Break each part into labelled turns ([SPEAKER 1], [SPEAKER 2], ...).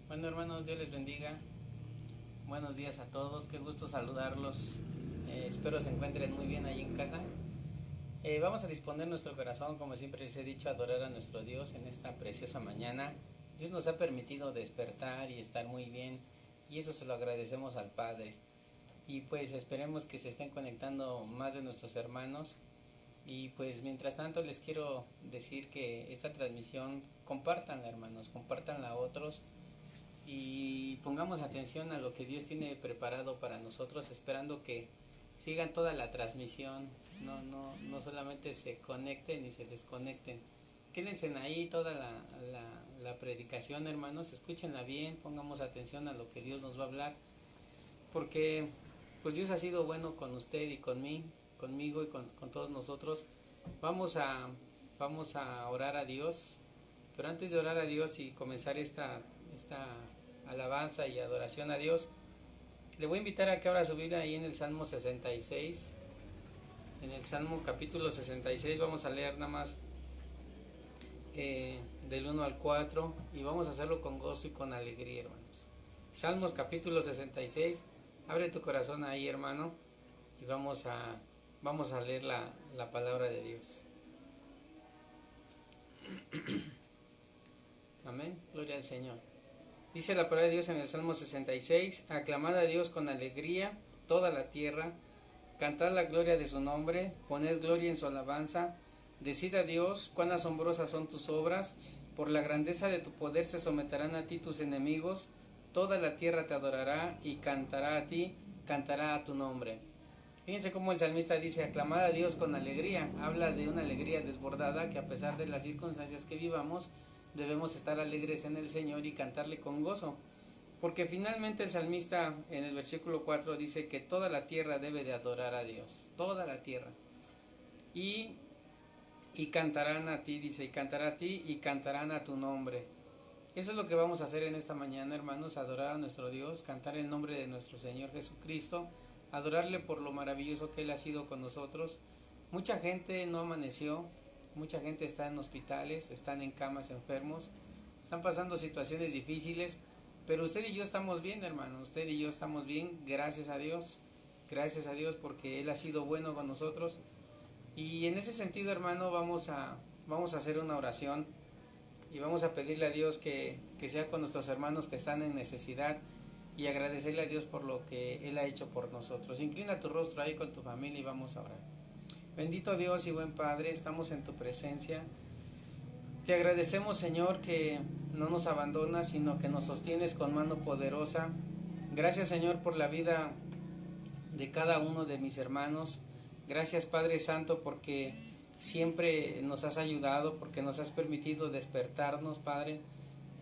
[SPEAKER 1] Bueno, hermanos, Dios les bendiga. Buenos días a todos, qué gusto saludarlos. Espero se encuentren muy bien ahí en casa. Vamos a disponer nuestro corazón, como siempre les he dicho, a adorar a nuestro Dios en esta preciosa mañana. Dios nos ha permitido despertar y estar muy bien, y eso se lo agradecemos al Padre. Y pues esperemos que se estén conectando más de nuestros hermanos. Y pues mientras tanto les quiero decir que esta transmisión compártanla, hermanos, compártanla a otros. Y pongamos atención a lo que Dios tiene preparado para nosotros, esperando que sigan toda la transmisión, no solamente se conecten y se desconecten. Quédense ahí toda la predicación, hermanos, escúchenla bien, pongamos atención a lo que Dios nos va a hablar, porque pues Dios ha sido bueno con usted y conmigo y con todos nosotros. Vamos a, vamos a orar a Dios, pero antes de orar a Dios y comenzar esta alabanza y adoración a Dios, le voy a invitar a que abra su Biblia ahí en el Salmo 66. En el Salmo capítulo 66 vamos a leer nada más del 1 al 4 y vamos a hacerlo con gozo y con alegría, hermanos. Salmos capítulo 66, abre tu corazón ahí, hermano, y vamos a leer la palabra de Dios. Amén, gloria al Señor. Dice la palabra de Dios en el Salmo 66, aclamad a Dios con alegría, toda la tierra, cantad la gloria de su nombre, poned gloria en su alabanza, decid a Dios cuán asombrosas son tus obras, por la grandeza de tu poder se someterán a ti tus enemigos, toda la tierra te adorará y cantará a ti, cantará a tu nombre. Fíjense cómo el salmista dice, aclamad a Dios con alegría, habla de una alegría desbordada que a pesar de las circunstancias que vivamos, debemos estar alegres en el Señor y cantarle con gozo, porque finalmente el salmista en el versículo 4 dice que toda la tierra debe de adorar a Dios, toda la tierra, y cantarán a ti, dice, y cantará a ti y cantarán a tu nombre. Eso es lo que vamos a hacer en esta mañana, hermanos, adorar a nuestro Dios, cantar el nombre de nuestro Señor Jesucristo, adorarle por lo maravilloso que Él ha sido con nosotros. Mucha gente no amaneció, mucha gente está en hospitales, están en camas enfermos, están pasando situaciones difíciles, pero usted y yo estamos bien, hermano, usted y yo estamos bien, gracias a Dios porque Él ha sido bueno con nosotros. Y en ese sentido, hermano, vamos a hacer una oración y vamos a pedirle a Dios que sea con nuestros hermanos que están en necesidad y agradecerle a Dios por lo que Él ha hecho por nosotros. Inclina tu rostro ahí con tu familia y vamos a orar. Bendito Dios y buen Padre, estamos en tu presencia. Te agradecemos, Señor, que no nos abandonas, sino que nos sostienes con mano poderosa. Gracias, Señor, por la vida de cada uno de mis hermanos. Gracias, Padre Santo, porque siempre nos has ayudado, porque nos has permitido despertarnos, Padre.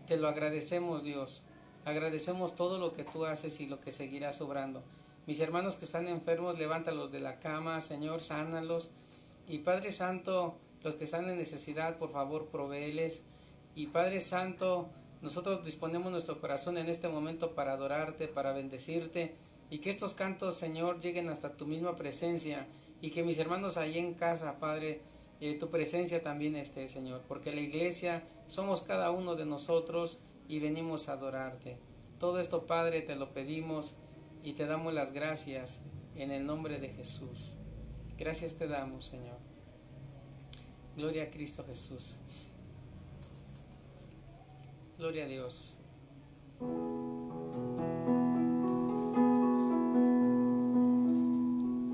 [SPEAKER 1] Te lo agradecemos, Dios. Agradecemos todo lo que tú haces y lo que seguirás obrando. Mis hermanos que están enfermos, levántalos de la cama, Señor, sánalos. Y Padre Santo, los que están en necesidad, por favor, provéeles. Y Padre Santo, nosotros disponemos nuestro corazón en este momento para adorarte, para bendecirte. Y que estos cantos, Señor, lleguen hasta tu misma presencia. Y que mis hermanos ahí en casa, Padre, tu presencia también esté, Señor. Porque la iglesia somos cada uno de nosotros y venimos a adorarte. Todo esto, Padre, te lo pedimos y te damos las gracias en el nombre de Jesús. Gracias te damos, Señor. Gloria a Cristo Jesús. Gloria a Dios.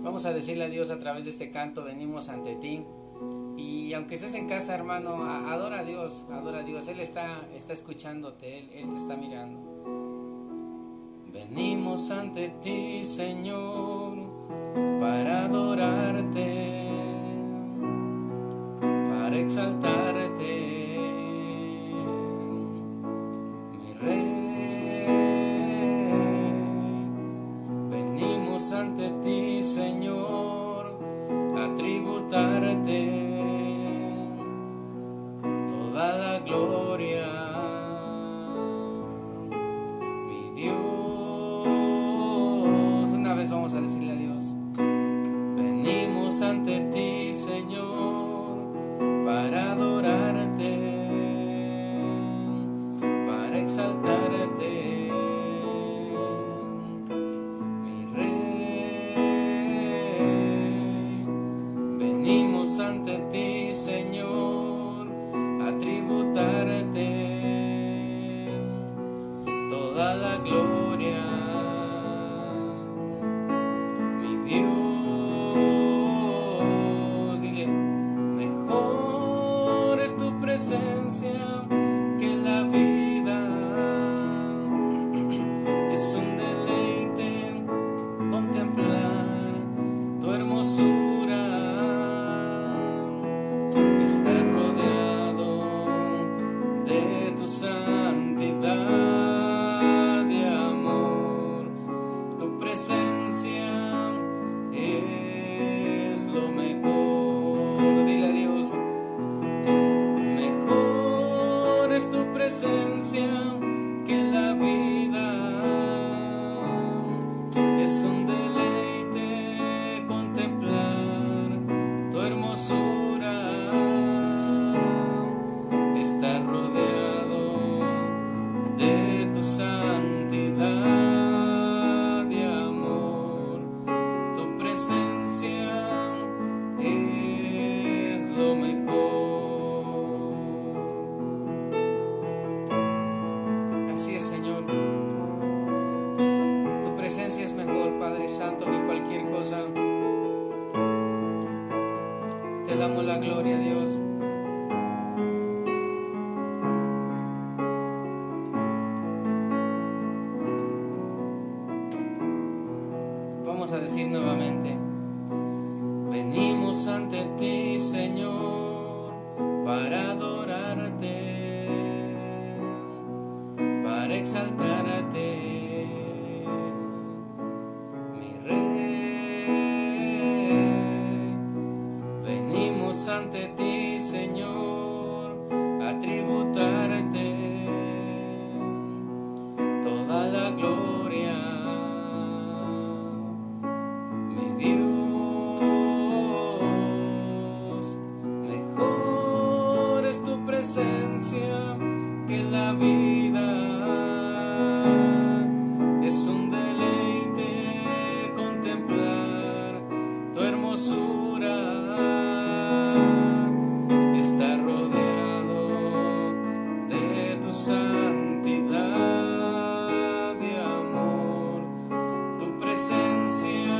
[SPEAKER 1] Vamos a decirle a Dios a través de este canto, venimos ante ti. Y aunque estés en casa, hermano, adora a Dios, adora a Dios. Él está escuchándote, Él te está mirando. Venimos ante ti, Señor, para adorarte, para exaltarte, mi Rey. Venimos ante ti, Señor, a tributarte toda la gloria, mi Dios. Una vez vamos a decirle a Dios, venimos ante ti, Señor, para adorarte, para exaltarte, mi Rey. Venimos ante ti, Señor, a tributarte toda la gloria, mi Dios. Dile, mejor es tu presencia que la vida, es un deleite contemplar tu hermosura, estar rodeado de tu santidad y amor. Tu presencia es lo mejor. Dile a Dios, mejor es tu presencia que la vida, es un deleite contemplar tu hermosura, estar rodeado de tu santidad y amor. Tu presencia es lo mejor. Así es, Señor. Tu presencia es mejor, Padre Santo, que cualquier cosa. Te damos la gloria, Dios. Vamos a decir nuevamente: venimos ante ti, Señor, para adorarte, para exaltarte, mi Rey. Venimos ante ti, Señor, a tributarte toda la gloria, mi Dios. Mejor es tu presencia que la vida, es un deleite contemplar tu hermosura, estar rodeado de tu santidad y amor. Tu presencia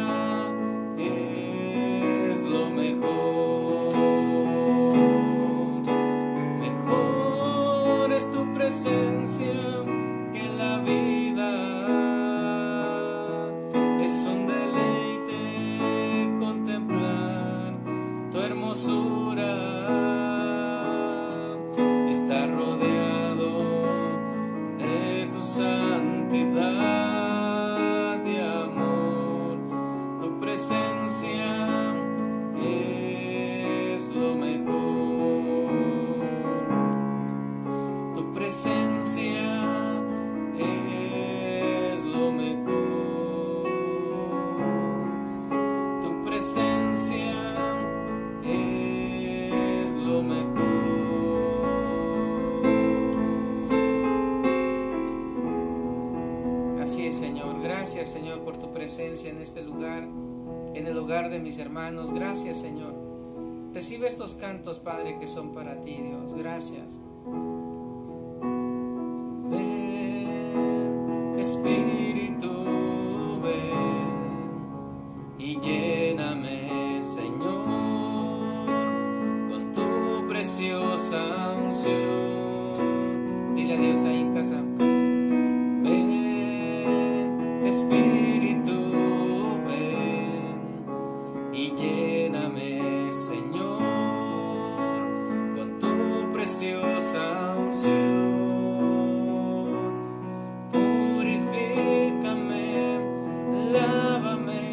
[SPEAKER 1] es lo mejor. Mejor es tu presencia que la vida, es un deleite contemplar tu hermosura, estar rodeado de tu santidad y amor. Tu presencia es lo mejor. Tu presencia es lo mejor. Tu presencia es lo mejor. Así es, Señor. Gracias, Señor, por tu presencia en este lugar, en el hogar de mis hermanos. Gracias, Señor. Recibe estos cantos, Padre, que son para ti, Dios. Gracias. Ven, Espíritu, ven y lléname, Señor, con tu preciosa unción. Dile a Dios ahí en casa: ven, Espíritu, ven y lléname, Señor, con tu preciosa unción. Purifícame, lávame,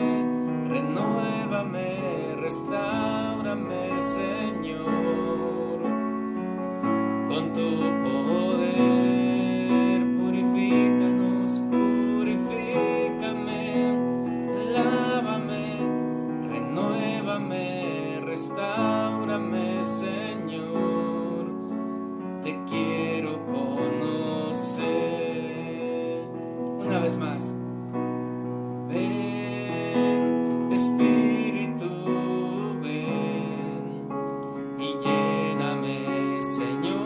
[SPEAKER 1] renuévame, restáurame, Señor, con tu poder. Purifícanos, purifícame, vez más. Ven, Espíritu, ven y lléname, Señor,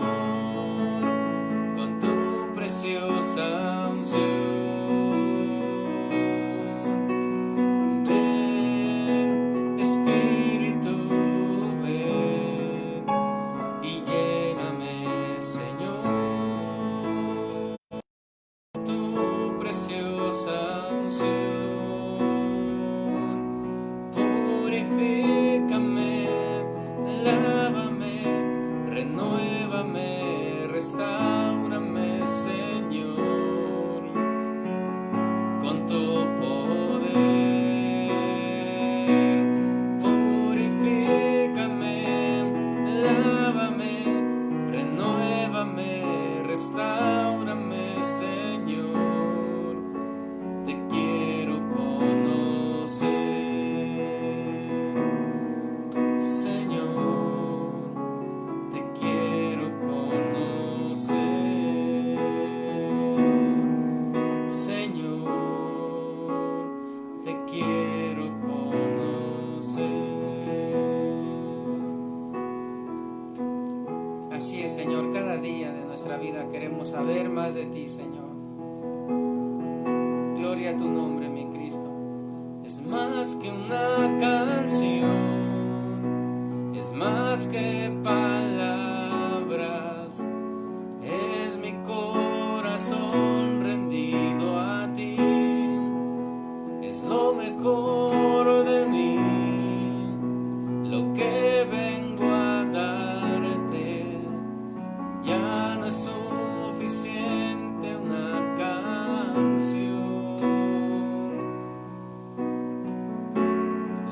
[SPEAKER 1] con tu preciosa unción. Ven, Espíritu, ven y lléname, Señor, con tu preciosa unción. Purifícame, lávame, renuévame, restáurame, Señor, con tu poder. Purifícame, lávame, renuévame, restáurame, Señor, te quiero conocer. Señor, te quiero conocer. Señor, te quiero conocer. Así es, Señor, cada día de nuestra vida queremos saber más de ti, Señor. Gloria a tu nombre, mi Cristo. Es más que una canción, es más que palabras, es mi corazón rendido a ti, es lo mejor de mí, lo que vengo a darte. Ya no es suficiente una canción,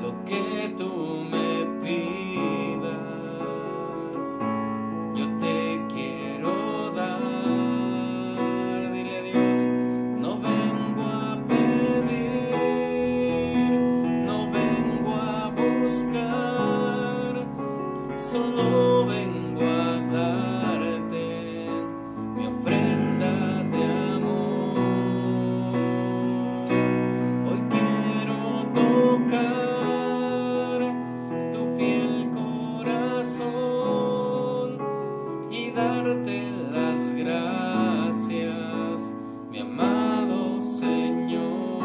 [SPEAKER 1] lo que tú me pidas, yo te quiero dar. Dile a Dios, no vengo a pedir, no vengo a buscar, solo vengo a darte mi ofrenda de amor. Hoy quiero tocar tu fiel corazón y darte las gracias, mi amado Señor.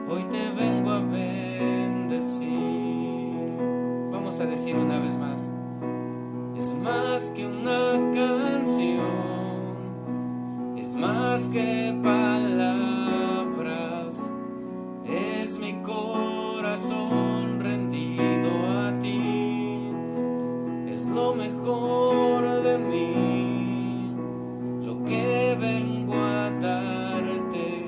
[SPEAKER 1] Hoy te vengo a bendecir. Vamos a decir una vez más. Es más que una canción, es más que palabras, es mi corazón rendido a ti, es lo mejor de mí, lo que vengo a darte.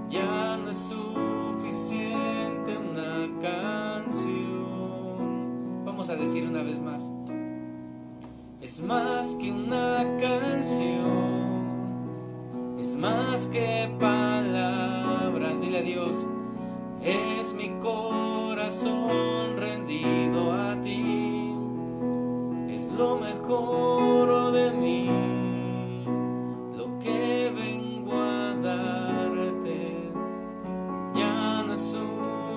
[SPEAKER 1] Ya no es suficiente una canción. Vamos a decir una vez más. Es más que una canción, es más que palabras. Dile a Dios, es mi corazón rendido a ti, es lo mejor de mí, lo que vengo a darte. Ya no es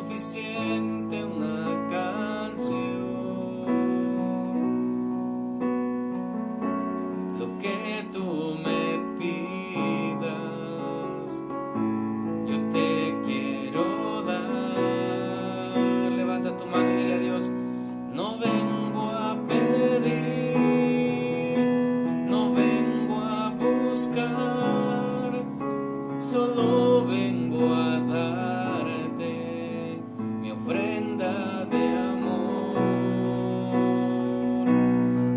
[SPEAKER 1] suficiente una canción, lo que tú me pidas, yo te quiero dar. Levanta tu mano y dile a Dios, no vengo a pedir, no vengo a buscar, solo vengo a darte mi ofrenda de amor.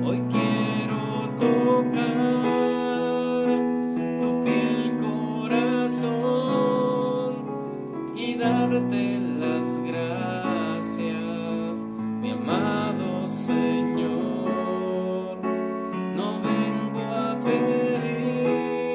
[SPEAKER 1] Hoy quiero tocar tu fiel corazón y darte las gracias, mi amado Señor. No vengo a pedir,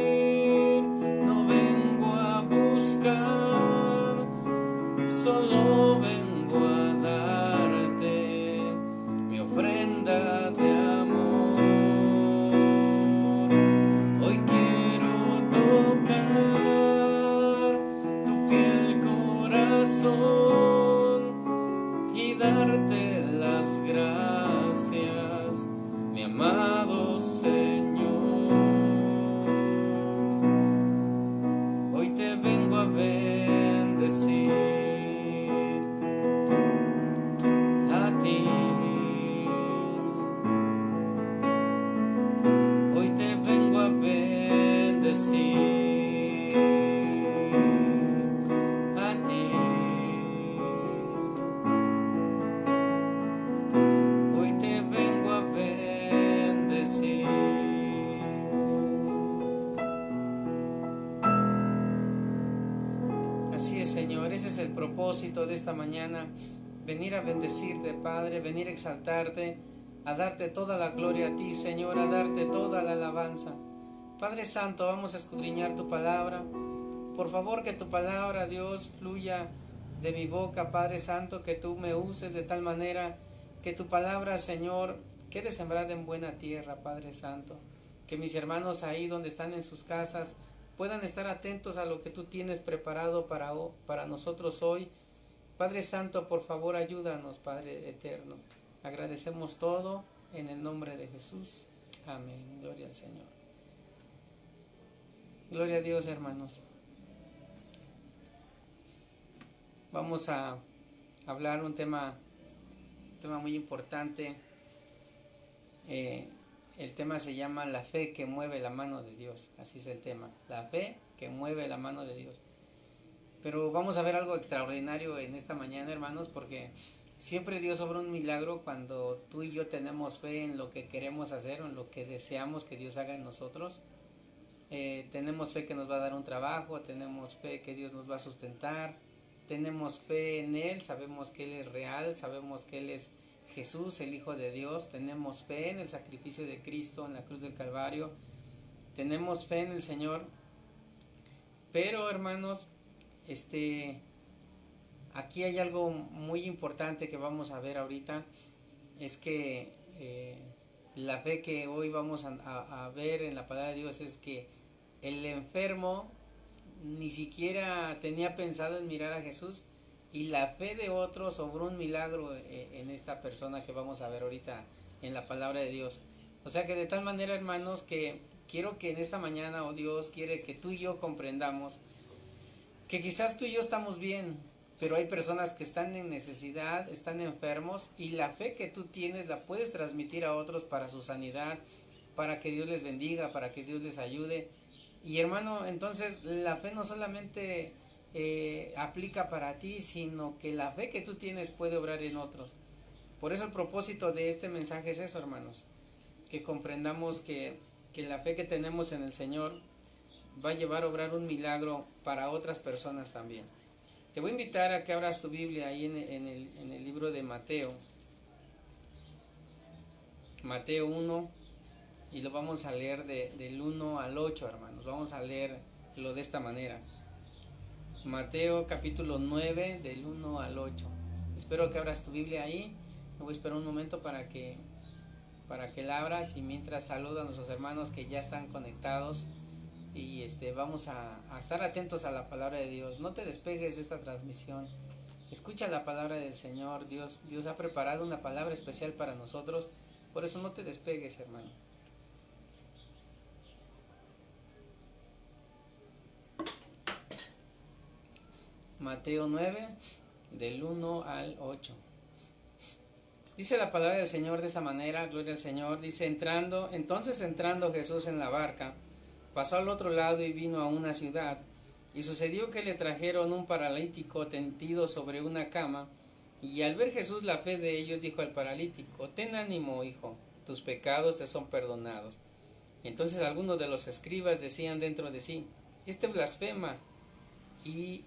[SPEAKER 1] Señor. Hoy te vengo a bendecir a ti. Hoy te vengo a bendecir a ti. Hoy te vengo a bendecir. Así es, Señor, ese es el propósito de esta mañana, venir a bendecirte, Padre, venir a exaltarte, a darte toda la gloria a ti, Señor, a darte toda la alabanza. Padre Santo, vamos a escudriñar tu palabra. Por favor, que tu palabra, Dios, fluya de mi boca, Padre Santo, que tú me uses de tal manera que tu palabra, Señor, quede sembrada en buena tierra, Padre Santo. Que mis hermanos ahí donde están en sus casas puedan estar atentos a lo que tú tienes preparado para nosotros hoy. Padre Santo, por favor, ayúdanos, Padre eterno. Agradecemos todo en el nombre de Jesús. Amén. Gloria al Señor. Gloria a Dios, hermanos. Vamos a hablar un tema muy importante. El tema se llama la fe que mueve la mano de Dios. Así es el tema, la fe que mueve la mano de Dios. Pero vamos a ver algo extraordinario en esta mañana, hermanos, porque siempre Dios obra un milagro cuando tú y yo tenemos fe en lo que queremos hacer o en lo que deseamos que Dios haga en nosotros. Tenemos fe que nos va a dar un trabajo, tenemos fe que Dios nos va a sustentar, tenemos fe en Él, sabemos que Él es real, sabemos que Él es Jesús, el Hijo de Dios, tenemos fe en el sacrificio de Cristo en la cruz del Calvario, tenemos fe en el Señor. Pero, hermanos, aquí hay algo muy importante que vamos a ver ahorita, es que la fe que hoy vamos a ver en la palabra de Dios es que el enfermo ni siquiera tenía pensado en mirar a Jesús, y la fe de otros obró un milagro en esta persona que vamos a ver ahorita en la palabra de Dios. O sea que de tal manera, hermanos, que quiero que en esta mañana, Dios quiere que tú y yo comprendamos que quizás tú y yo estamos bien, pero hay personas que están en necesidad, están enfermos, y la fe que tú tienes la puedes transmitir a otros para su sanidad, para que Dios les bendiga, para que Dios les ayude. Y hermano, entonces la fe no solamente aplica para ti, sino que la fe que tú tienes puede obrar en otros. Por eso el propósito de este mensaje es eso, hermanos, que comprendamos que la fe que tenemos en el Señor va a llevar a obrar un milagro para otras personas también. Te voy a invitar a que abras tu Biblia ahí en el libro de Mateo 1, y lo vamos a leer del 1 al 8, hermanos. Vamos a leerlo de esta manera. Mateo capítulo 9, del 1 al 8. Espero que abras tu Biblia ahí. Me voy a esperar un momento para que la abras, y mientras saludo a nuestros hermanos que ya están conectados. Y vamos a estar atentos a la palabra de Dios. No te despegues de esta transmisión. Escucha la palabra del Señor. Dios ha preparado una palabra especial para nosotros. Por eso no te despegues, hermano. Mateo 9, del 1 al 8. Dice la palabra del Señor de esa manera, gloria al Señor. Dice, entonces entrando Jesús en la barca, pasó al otro lado y vino a una ciudad. Y sucedió que le trajeron un paralítico tendido sobre una cama. Y al ver Jesús la fe de ellos, dijo al paralítico, ten ánimo, hijo, tus pecados te son perdonados. Entonces algunos de los escribas decían dentro de sí, este blasfema. Y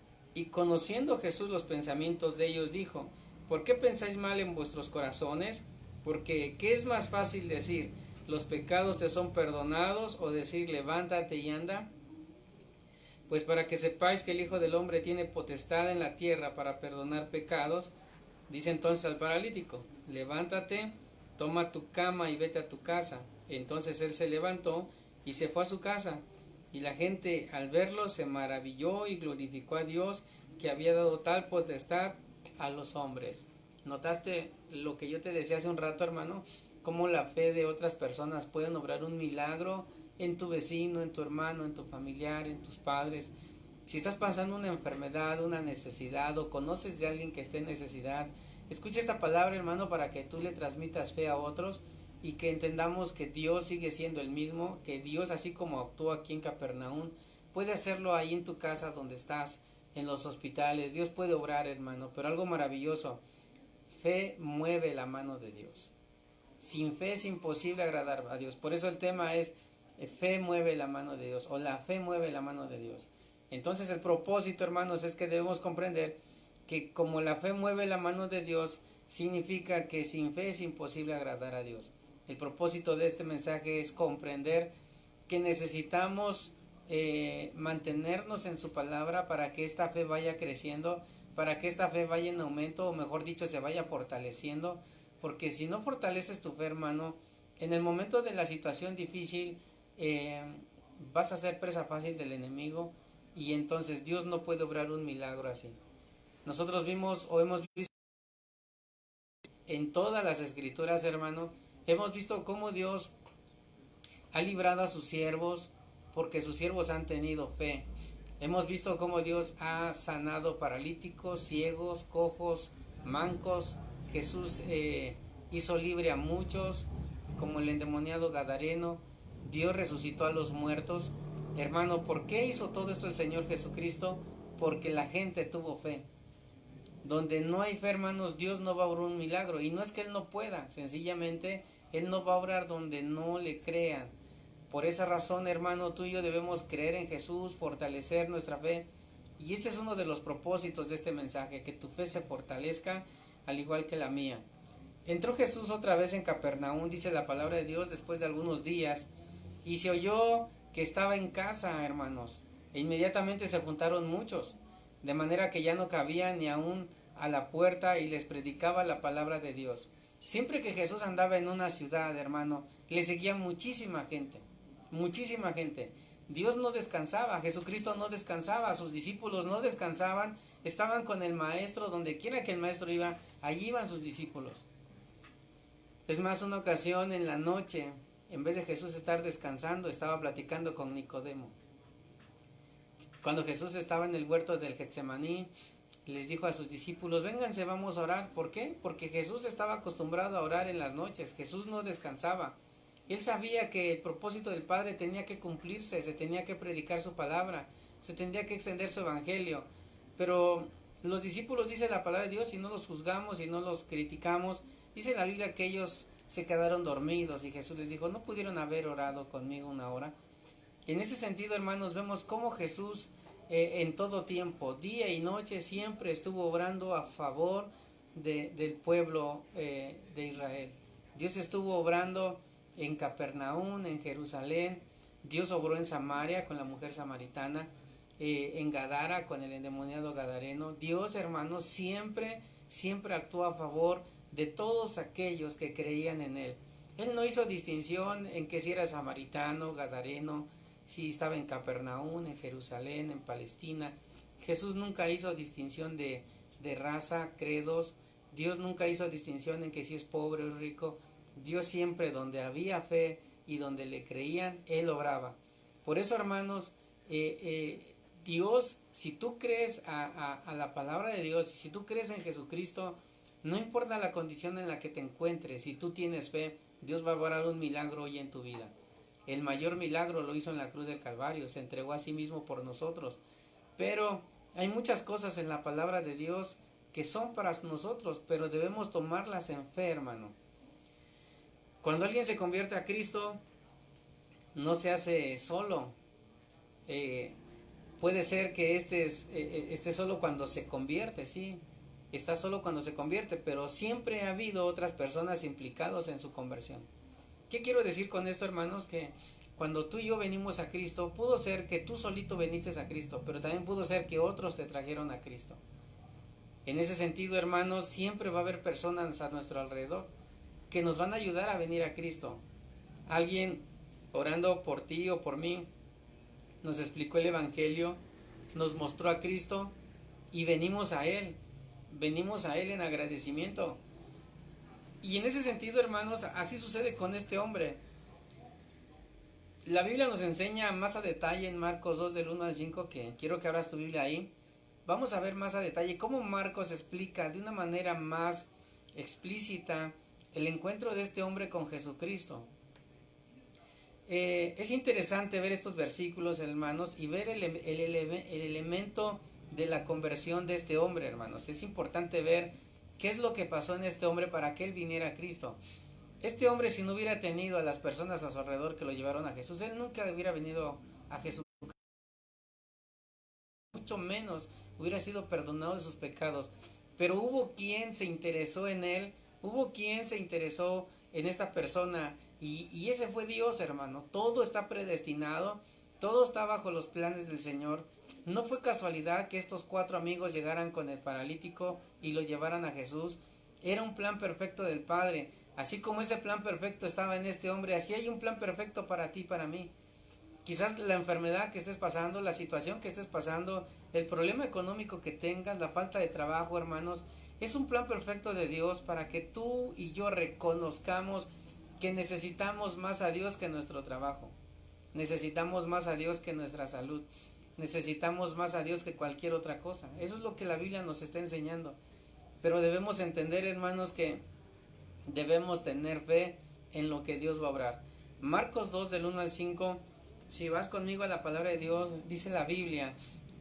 [SPEAKER 1] conociendo Jesús los pensamientos de ellos, dijo, ¿por qué pensáis mal en vuestros corazones? Porque ¿qué es más fácil decir, los pecados te son perdonados, o decir, levántate y anda? Pues para que sepáis que el Hijo del Hombre tiene potestad en la tierra para perdonar pecados, dice entonces al paralítico, levántate, toma tu cama y vete a tu casa. Entonces él se levantó y se fue a su casa. Y la gente al verlo se maravilló y glorificó a Dios, que había dado tal potestad a los hombres. ¿Notaste lo que yo te decía hace un rato, hermano? cómo la fe de otras personas pueden obrar un milagro en tu vecino, en tu hermano, en tu familiar, en tus padres. Si estás pasando una enfermedad, una necesidad, o conoces de alguien que esté en necesidad, escucha esta palabra, hermano, para que tú le transmitas fe a otros y que entendamos que Dios sigue siendo el mismo, que Dios, así como actuó aquí en Capernaum, puede hacerlo ahí en tu casa donde estás, en los hospitales. Dios puede obrar, hermano, pero algo maravilloso: fe mueve la mano de Dios. Sin fe es imposible agradar a Dios. Por eso el tema es fe mueve la mano de Dios, o la fe mueve la mano de Dios. Entonces el propósito, hermanos, es que debemos comprender que como la fe mueve la mano de Dios, significa que sin fe es imposible agradar a Dios. El propósito de este mensaje es comprender que necesitamos mantenernos en su palabra para que esta fe vaya creciendo, para que esta fe vaya en aumento, o mejor dicho, se vaya fortaleciendo, porque si no fortaleces tu fe, hermano, en el momento de la situación difícil vas a ser presa fácil del enemigo, y entonces Dios no puede obrar un milagro así. Nosotros vimos o hemos visto en todas las escrituras, hermano, hemos visto cómo Dios ha librado a sus siervos porque sus siervos han tenido fe. Hemos visto cómo Dios ha sanado paralíticos, ciegos, cojos, mancos. Jesús hizo libre a muchos, como el endemoniado gadareno. Dios resucitó a los muertos. Hermano, ¿por qué hizo todo esto el Señor Jesucristo? Porque la gente tuvo fe. Donde no hay fe, hermanos, Dios no va a obrar un milagro. Y no es que Él no pueda, sencillamente Él no va a obrar donde no le crean. Por esa razón, hermano, tú y yo debemos creer en Jesús, fortalecer nuestra fe. Y ese es uno de los propósitos de este mensaje, que tu fe se fortalezca al igual que la mía. Entró Jesús otra vez en Capernaum, dice la palabra de Dios, después de algunos días, y se oyó que estaba en casa, hermanos, e inmediatamente se juntaron muchos, de manera que ya no cabían ni aún a la puerta, y les predicaba la palabra de Dios. Siempre que Jesús andaba en una ciudad, hermano, le seguía muchísima gente, muchísima gente. Dios no descansaba, Jesucristo no descansaba, sus discípulos no descansaban, estaban con el maestro, donde quiera que el maestro iba, allí iban sus discípulos. Es más, una ocasión en la noche, en vez de Jesús estar descansando, estaba platicando con Nicodemo. Cuando Jesús estaba en el huerto del Getsemaní, les dijo a sus discípulos: vénganse, vamos a orar. ¿Por qué? Porque Jesús estaba acostumbrado a orar en las noches. Jesús no descansaba. Él sabía que el propósito del Padre tenía que cumplirse, se tenía que predicar su palabra, se tenía que extender su evangelio. Pero los discípulos, dice la palabra de Dios, y no los juzgamos y no los criticamos, dice la Biblia que ellos se quedaron dormidos, y Jesús les dijo: ¿no pudieron haber orado conmigo una hora? En ese sentido, hermanos, vemos cómo Jesús en todo tiempo, día y noche, siempre estuvo obrando a favor del pueblo de Israel. Dios estuvo obrando en Capernaum, en Jerusalén. Dios obró en Samaria con la mujer samaritana, en Gadara con el endemoniado gadareno. Dios, hermanos, siempre actuó a favor de todos aquellos que creían en Él. Él no hizo distinción en que si era samaritano, gadareno, si estaba en Capernaum, en Jerusalén, en Palestina. Jesús nunca hizo distinción de raza, credos. Dios nunca hizo distinción en que si es pobre o rico. Dios siempre, donde había fe y donde le creían, Él obraba. Por eso, hermanos, Dios, si tú crees a la palabra de Dios, si tú crees en Jesucristo, no importa la condición en la que te encuentres, si tú tienes fe, Dios va a obrar un milagro hoy en tu vida. El mayor milagro lo hizo en la cruz del Calvario, se entregó a sí mismo por nosotros. Pero hay muchas cosas en la palabra de Dios que son para nosotros, pero debemos tomarlas en fe, hermano. Cuando alguien se convierte a Cristo, no se hace solo. Puede ser que esté solo cuando se convierte, sí, está solo cuando se convierte, pero siempre ha habido otras personas implicadas en su conversión. ¿Qué quiero decir con esto, hermanos? Que cuando tú y yo venimos a Cristo, pudo ser que tú solito viniste a Cristo, pero también pudo ser que otros te trajeron a Cristo. En ese sentido, hermanos, siempre va a haber personas a nuestro alrededor que nos van a ayudar a venir a Cristo. Alguien orando por ti o por mí nos explicó el evangelio, nos mostró a Cristo y venimos a Él en agradecimiento. Y en ese sentido, hermanos, así sucede con este hombre. La Biblia nos enseña más a detalle en Marcos 2 del 1 al 5, que quiero que abras tu Biblia ahí. Vamos a ver más a detalle cómo Marcos explica de una manera más explícita el encuentro de este hombre con Jesucristo. Es interesante ver estos versículos, hermanos, y ver el elemento de la conversión de este hombre, hermanos. Es importante ver qué es lo que pasó en este hombre para que él viniera a Cristo. Este hombre, si no hubiera tenido a las personas a su alrededor que lo llevaron a Jesús, él nunca hubiera venido a Jesús, mucho menos hubiera sido perdonado de sus pecados. Pero hubo quien se interesó en él, hubo quien se interesó en esta persona, y ese fue Dios, hermano. Todo está predestinado, todo está bajo los planes del Señor. No fue casualidad que estos 4 amigos llegaran con el paralítico y lo llevaran a Jesús. Era un plan perfecto del Padre. Así como ese plan perfecto estaba en este hombre, así hay un plan perfecto para ti y para mí. Quizás la enfermedad que estés pasando, la situación que estés pasando, el problema económico que tengas, la falta de trabajo, hermanos, es un plan perfecto de Dios para que tú y yo reconozcamos que necesitamos más a Dios que nuestro trabajo. Necesitamos más a Dios que nuestra salud. Necesitamos más a Dios que cualquier otra cosa. Eso es lo que la Biblia nos está enseñando. Pero debemos entender, hermanos, que debemos tener fe en lo que Dios va a obrar. Marcos 2 del 1 al 5, si vas conmigo a la palabra de Dios, dice la Biblia,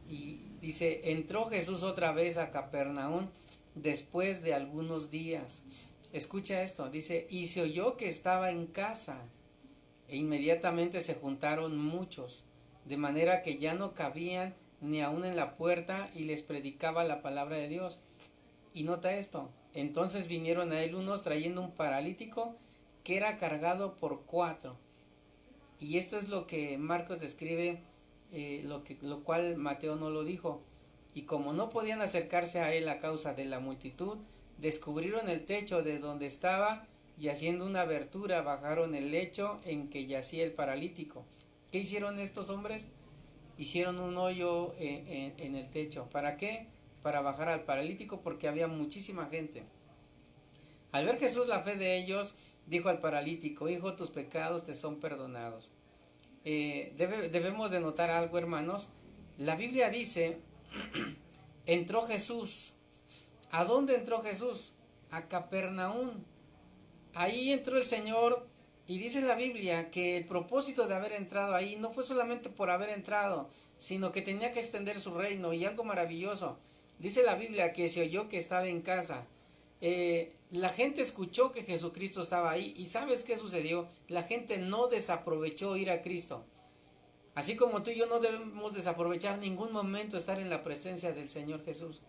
[SPEAKER 1] y dice, entró Jesús otra vez a Capernaum después de algunos días. Escucha esto, dice, y se oyó que estaba en casa, e inmediatamente se juntaron muchos, de manera que ya no cabían ni aun en la puerta, y les predicaba la palabra de Dios. Y nota esto, entonces vinieron a él unos trayendo un paralítico que era cargado por 4. Y esto es lo que Marcos describe, lo cual Mateo no lo dijo. Y como no podían acercarse a él a causa de la multitud, descubrieron el techo de donde estaba, y haciendo una abertura bajaron el lecho en que yacía el paralítico. ¿Qué hicieron estos hombres? Hicieron un hoyo en el techo. ¿Para qué? Para bajar al paralítico, porque había muchísima gente. Al ver Jesús la fe de ellos, dijo al paralítico, hijo, tus pecados te son perdonados. Debemos de notar algo, hermanos. La Biblia dice, entró Jesús. ¿A dónde entró Jesús? A Capernaum. Ahí entró el Señor, y dice la Biblia que el propósito de haber entrado ahí no fue solamente por haber entrado, sino que tenía que extender su reino. Y algo maravilloso, dice la Biblia que se oyó que estaba en casa. La gente escuchó que Jesucristo estaba ahí, y ¿sabes qué sucedió? La gente no desaprovechó ir a Cristo. Así como tú y yo no debemos desaprovechar ningún momento estar en la presencia del Señor Jesús.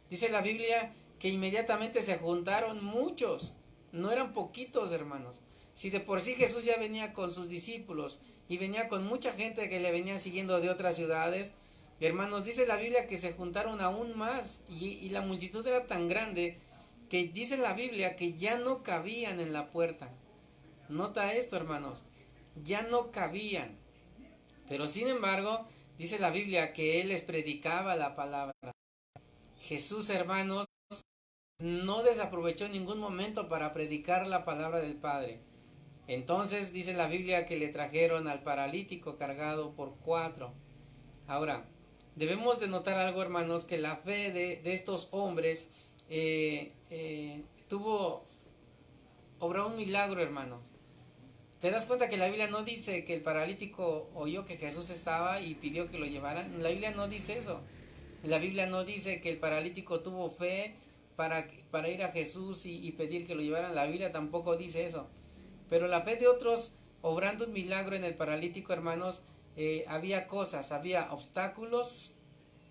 [SPEAKER 1] Dice la Biblia que inmediatamente se juntaron muchos, no eran poquitos, hermanos. Si de por sí Jesús ya venía con sus discípulos y venía con mucha gente que le venía siguiendo de otras ciudades, hermanos, dice la Biblia que se juntaron aún más, y la multitud era tan grande que dice la Biblia que ya no cabían en la puerta. Nota esto, hermanos, ya no cabían. Pero sin embargo, dice la Biblia que Él les predicaba la palabra. Jesús, hermanos, no desaprovechó ningún momento para predicar la palabra del Padre. Entonces dice la Biblia que le trajeron al paralítico cargado por 4. Ahora, debemos de notar algo, hermanos, que la fe de estos hombres obró un milagro, hermano. ¿Te das cuenta que la Biblia no dice que el paralítico oyó que Jesús estaba y pidió que lo llevaran? La Biblia no dice eso. La Biblia no dice que el paralítico tuvo fe para ir a Jesús y pedir que lo llevaran. La Biblia tampoco dice eso. Pero la fe de otros, obrando un milagro en el paralítico, hermanos, había cosas, había obstáculos,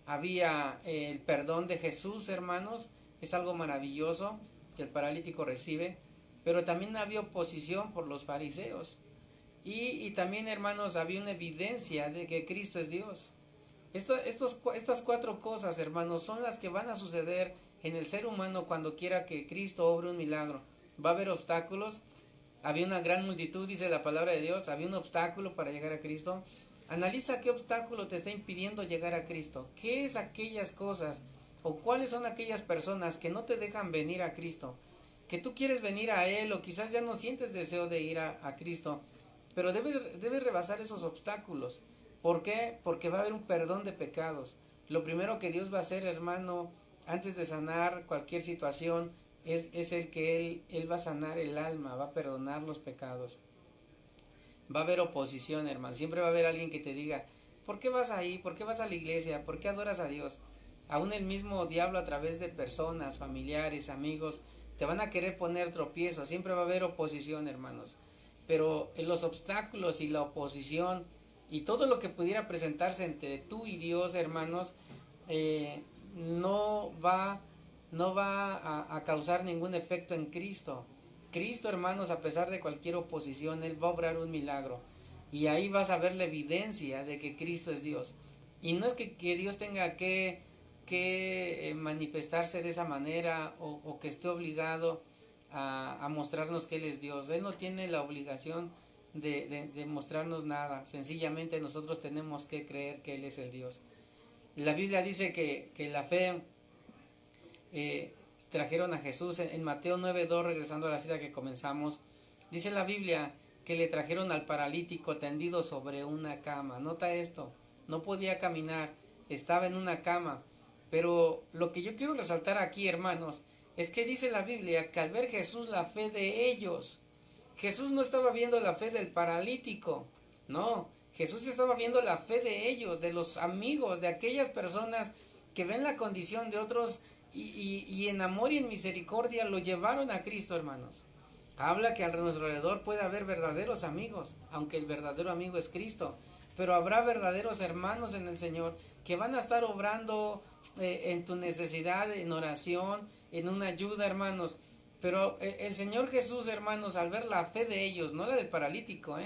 [SPEAKER 1] había el perdón de Jesús, hermanos. Es algo maravilloso que el paralítico recibe. Pero también había oposición por los fariseos. Y también, hermanos, había una evidencia de que Cristo es Dios. Estas 4 cosas, hermanos, son las que van a suceder en el ser humano cuando quiera que Cristo obre un milagro. Va a haber obstáculos. Había una gran multitud, dice la palabra de Dios. Había un obstáculo para llegar a Cristo. Analiza qué obstáculo te está impidiendo llegar a Cristo. ¿Qué es aquellas cosas o cuáles son aquellas personas que no te dejan venir a Cristo? que tú quieres venir a Él, o quizás ya no sientes deseo de ir a Cristo, pero debes rebasar esos obstáculos. ¿Por qué? Porque va a haber un perdón de pecados. Lo primero que Dios va a hacer, hermano, antes de sanar cualquier situación, es el que Él va a sanar el alma, va a perdonar los pecados. Va a haber oposición, hermano. Siempre va a haber alguien que te diga, ¿por qué vas ahí? ¿Por qué vas a la iglesia? ¿Por qué adoras a Dios? Aún el mismo diablo, a través de personas, familiares, amigos, te van a querer poner tropiezos. Siempre va a haber oposición, hermanos. Pero los obstáculos y la oposición y todo lo que pudiera presentarse entre tú y Dios, hermanos, no va, no va a causar ningún efecto en Cristo. Cristo, hermanos, a pesar de cualquier oposición, Él va a obrar un milagro. Y ahí vas a ver la evidencia de que Cristo es Dios. Y no es que Dios tenga que manifestarse de esa manera, o que esté obligado a mostrarnos que Él es Dios. Él no tiene la obligación de mostrarnos nada. Sencillamente nosotros tenemos que creer que Él es el Dios. La Biblia dice que la fe trajeron a Jesús. En Mateo 9:2, regresando a la cita que comenzamos, dice la Biblia que le trajeron al paralítico tendido sobre una cama. Nota esto, no podía caminar, estaba en una cama. Pero lo que yo quiero resaltar aquí, hermanos, es que dice la Biblia que al ver Jesús la fe de ellos, Jesús no estaba viendo la fe del paralítico, no, Jesús estaba viendo la fe de ellos, de los amigos, de aquellas personas que ven la condición de otros y en amor y en misericordia lo llevaron a Cristo, hermanos. Habla que a nuestro alrededor puede haber verdaderos amigos, aunque el verdadero amigo es Cristo, pero habrá verdaderos hermanos en el Señor que van a estar obrando en tu necesidad, en oración, en una ayuda, hermanos. Pero el Señor Jesús, hermanos, al ver la fe de ellos, no la del paralítico,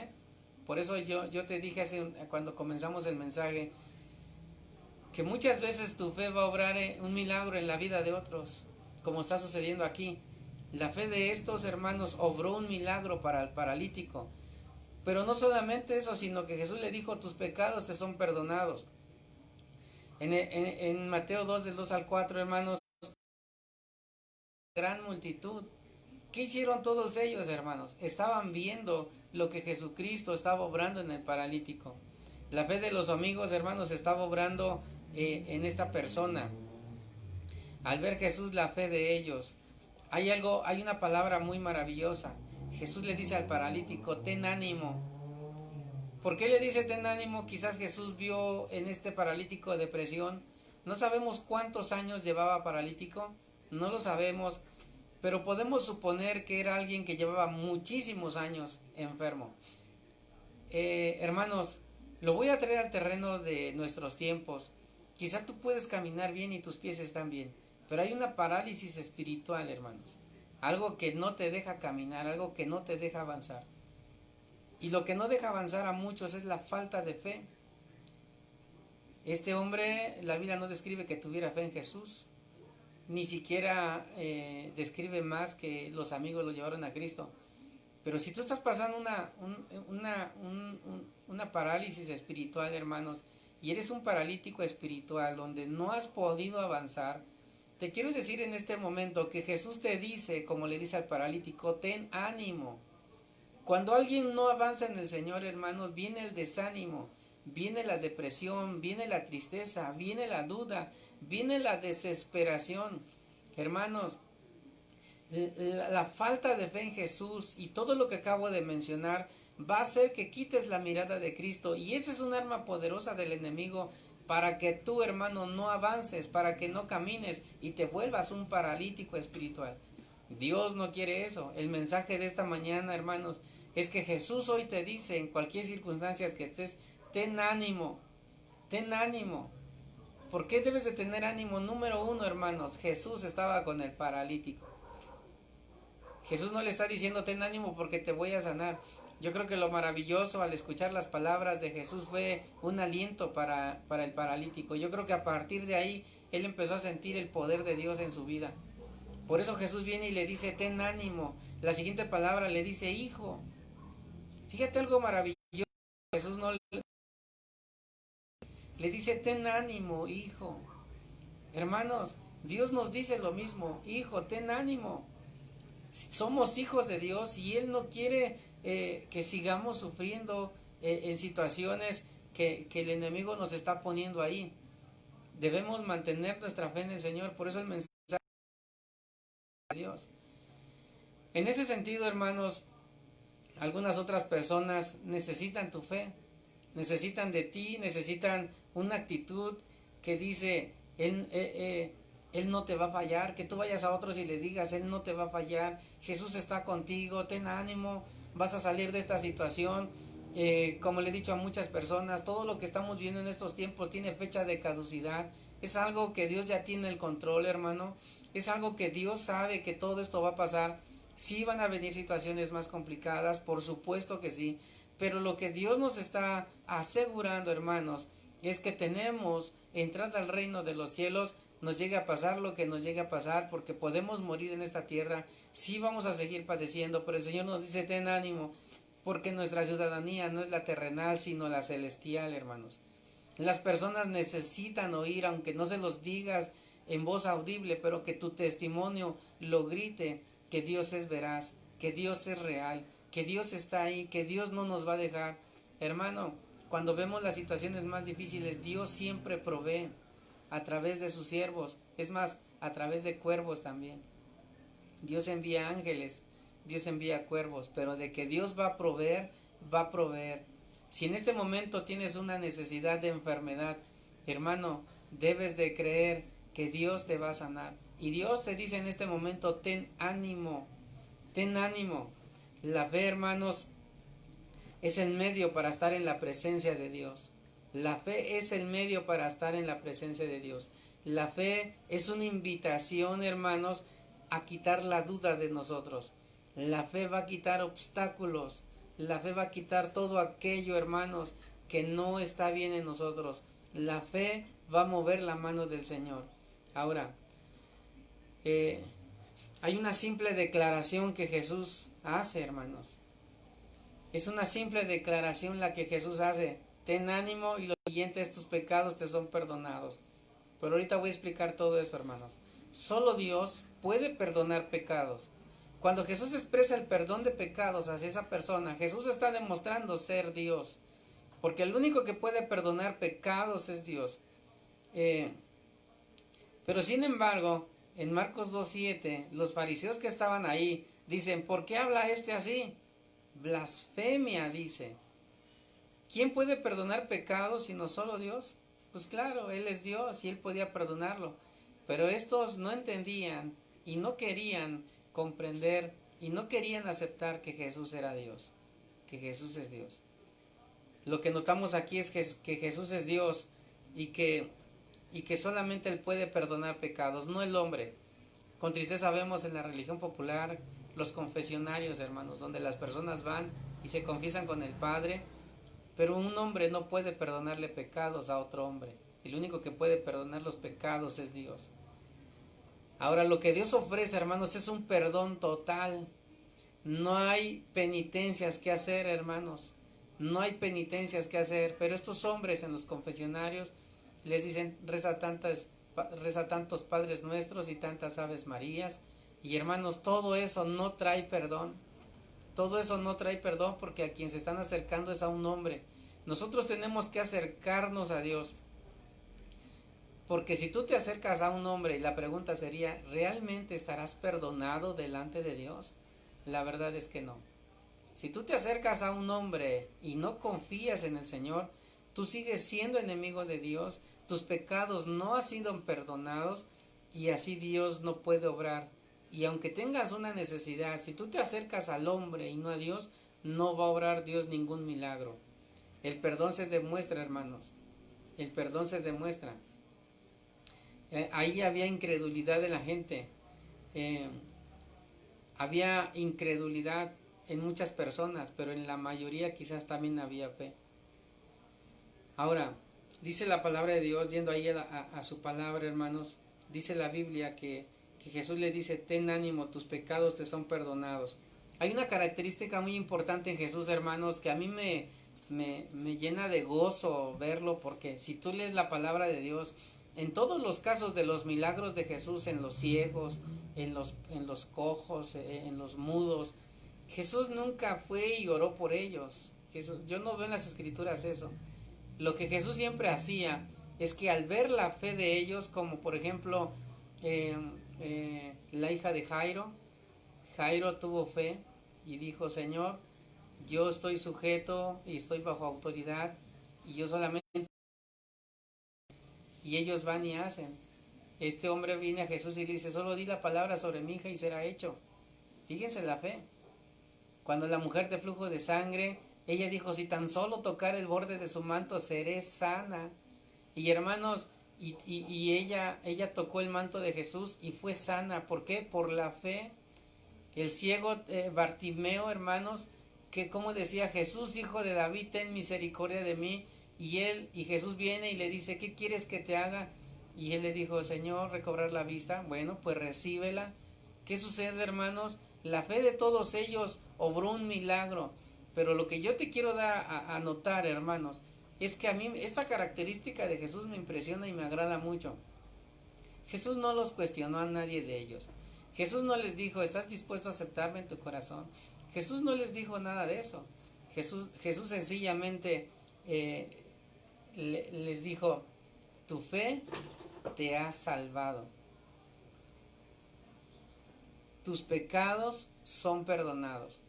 [SPEAKER 1] por eso yo te dije cuando comenzamos el mensaje, que muchas veces tu fe va a obrar un milagro en la vida de otros, como está sucediendo aquí. La fe de estos hermanos obró un milagro para el paralítico. Pero no solamente eso, sino que Jesús le dijo, tus pecados te son perdonados. En Mateo 2, del 2 al 4, hermanos, gran multitud. ¿Qué hicieron todos ellos, hermanos? Estaban viendo lo que Jesucristo estaba obrando en el paralítico. La fe de los amigos, hermanos, estaba obrando en esta persona. Al ver Jesús la fe de ellos, hay una palabra muy maravillosa. Jesús le dice al paralítico, ten ánimo. ¿Por qué le dice ten ánimo? Quizás Jesús vio en este paralítico depresión. No sabemos cuántos años llevaba paralítico, no lo sabemos, pero podemos suponer que era alguien que llevaba muchísimos años enfermo. Hermanos, lo voy a traer al terreno de nuestros tiempos. Quizá tú puedes caminar bien y tus pies están bien, pero hay una parálisis espiritual, hermanos. Algo que no te deja caminar, algo que no te deja avanzar. Y lo que no deja avanzar a muchos es la falta de fe. Este hombre, la Biblia no describe que tuviera fe en Jesús, ni siquiera describe más que los amigos lo llevaron a Cristo. Pero si tú estás pasando una parálisis espiritual, hermanos, y eres un paralítico espiritual donde no has podido avanzar, te quiero decir en este momento que Jesús te dice, como le dice al paralítico, ten ánimo. Cuando alguien no avanza en el Señor, hermanos, viene el desánimo, viene la depresión, viene la tristeza, viene la duda, viene la desesperación. Hermanos, la falta de fe en Jesús y todo lo que acabo de mencionar va a hacer que quites la mirada de Cristo, y esa es un arma poderosa del enemigo para que tú, hermano, no avances, para que no camines y te vuelvas un paralítico espiritual. Dios no quiere eso. El mensaje de esta mañana, hermanos, es que Jesús hoy te dice, en cualquier circunstancia que estés, ten ánimo, ten ánimo. ¿Por qué debes de tener ánimo? Número uno, hermanos, Jesús estaba con el paralítico. Jesús no le está diciendo ten ánimo porque te voy a sanar. Yo creo que lo maravilloso al escuchar las palabras de Jesús fue un aliento para el paralítico. Yo creo que a partir de ahí él empezó a sentir el poder de Dios en su vida. Por eso Jesús viene y le dice ten ánimo. La siguiente palabra le dice hijo. Fíjate algo maravilloso. Jesús no le dice ten ánimo, hijo. Hermanos, Dios nos dice lo mismo, hijo, ten ánimo. somos hijos de Dios y Él no quiere que sigamos sufriendo en situaciones que el enemigo nos está poniendo ahí. Debemos mantener nuestra fe en el Señor, por eso el mensaje de Dios. En ese sentido, hermanos, algunas otras personas necesitan tu fe, necesitan de ti, necesitan una actitud que dice, Él no te va a fallar, que tú vayas a otros y les digas, Él no te va a fallar, Jesús está contigo, ten ánimo, vas a salir de esta situación. Como le he dicho a muchas personas, todo lo que estamos viendo en estos tiempos tiene fecha de caducidad. Es algo que Dios ya tiene el control, hermano. Es algo que Dios sabe que todo esto va a pasar. Sí van a venir situaciones más complicadas, por supuesto que sí. Pero lo que Dios nos está asegurando, hermanos, es que tenemos entrada al reino de los cielos. Nos llegue a pasar lo que nos llegue a pasar, porque podemos morir en esta tierra. Sí vamos a seguir padeciendo, pero el Señor nos dice, ten ánimo, porque nuestra ciudadanía no es la terrenal, sino la celestial, hermanos. Las personas necesitan oír, aunque no se los digas en voz audible, pero que tu testimonio lo grite, que Dios es veraz, que Dios es real, que Dios está ahí, que Dios no nos va a dejar. Hermano, cuando vemos las situaciones más difíciles, Dios siempre provee a través de sus siervos, es más, a través de cuervos también. Dios envía ángeles, Dios envía cuervos, pero de que Dios va a proveer, va a proveer. Si en este momento tienes una necesidad de enfermedad, hermano, debes de creer que Dios te va a sanar. Y Dios te dice en este momento, ten ánimo, ten ánimo. La fe, hermanos, es el medio para estar en la presencia de Dios. La fe es el medio para estar en la presencia de Dios. La fe es una invitación, hermanos, a quitar la duda de nosotros. La fe va a quitar obstáculos. La fe va a quitar todo aquello, hermanos, que no está bien en nosotros. La fe va a mover la mano del Señor. Ahora, hay una simple declaración que Jesús hace, hermanos. Es una simple declaración la que Jesús hace. Ten ánimo y lo siguiente, tus pecados te son perdonados. Pero ahorita voy a explicar todo eso, hermanos. Solo Dios puede perdonar pecados. Cuando Jesús expresa el perdón de pecados hacia esa persona, Jesús está demostrando ser Dios. Porque el único que puede perdonar pecados es Dios. Pero sin embargo, en Marcos 2:7, los fariseos que estaban ahí dicen, ¿por qué habla este así? Blasfemia, dice. ¿Quién puede perdonar pecados sino solo Dios? Pues claro, Él es Dios y Él podía perdonarlo. Pero estos no entendían y no querían comprender y no querían aceptar que Jesús era Dios, que Jesús es Dios. Lo que notamos aquí es que Jesús es Dios y que solamente Él puede perdonar pecados, no el hombre. Con tristeza vemos en la religión popular los confesionarios, hermanos, donde las personas van y se confiesan con el Padre, pero un hombre no puede perdonarle pecados a otro hombre. El único que puede perdonar los pecados es Dios. Ahora, lo que Dios ofrece, hermanos, es un perdón total. No hay penitencias que hacer, hermanos. No hay penitencias que hacer. Pero estos hombres en los confesionarios les dicen, reza tantos Padres Nuestros y tantas Aves Marías. Y hermanos, todo eso no trae perdón. Todo eso no trae perdón porque a quien se están acercando es a un hombre. Nosotros tenemos que acercarnos a Dios. Porque si tú te acercas a un hombre, y la pregunta sería, ¿realmente estarás perdonado delante de Dios? La verdad es que no. Si tú te acercas a un hombre y no confías en el Señor, tú sigues siendo enemigo de Dios, tus pecados no han sido perdonados y así Dios no puede obrar. Y aunque tengas una necesidad, si tú te acercas al hombre y no a Dios, no va a obrar Dios ningún milagro. El perdón se demuestra, hermanos. El perdón se demuestra. Ahí había incredulidad de la gente. Había incredulidad en muchas personas, pero en la mayoría quizás también había fe. Ahora, dice la palabra de Dios, yendo ahí a su palabra, hermanos, dice la Biblia que Jesús le dice, ten ánimo, tus pecados te son perdonados. Hay una característica muy importante en Jesús, hermanos, que a mí me llena de gozo verlo, porque si tú lees la palabra de Dios, En todos los casos de los milagros de Jesús, en los ciegos, en los cojos, en los mudos, Jesús nunca fue y oró por ellos. Yo no veo en las escrituras eso. Lo que Jesús siempre hacía es que al ver la fe de ellos, como por ejemplo la hija de Jairo, Jairo tuvo fe y dijo: Señor, yo estoy sujeto y estoy bajo autoridad, y yo solamente... Y ellos van y hacen. Este hombre viene a Jesús y le dice: solo di la palabra sobre mi hija y será hecho. Fíjense la fe. Cuando la mujer de flujo de sangre, ella dijo: si tan solo tocar el borde de su manto, seré sana. Y hermanos, ella tocó el manto de Jesús y fue sana. ¿Por qué? Por la fe. El ciego Bartimeo, hermanos, que como decía: Jesús, hijo de David, ten misericordia de mí. Y Jesús viene y le dice: ¿qué quieres que te haga? Y él le dijo: Señor, recobrar la vista. Bueno, pues recíbela. ¿Qué sucede, hermanos? La fe de todos ellos obró un milagro. Pero lo que yo te quiero dar a notar, hermanos, es que a mí esta característica de Jesús me impresiona y me agrada mucho. Jesús no los cuestionó a nadie de ellos. Jesús no les dijo: ¿estás dispuesto a aceptarme en tu corazón? Jesús no les dijo nada de eso. Jesús sencillamente les dijo: tu fe te ha salvado. Tus pecados son perdonados.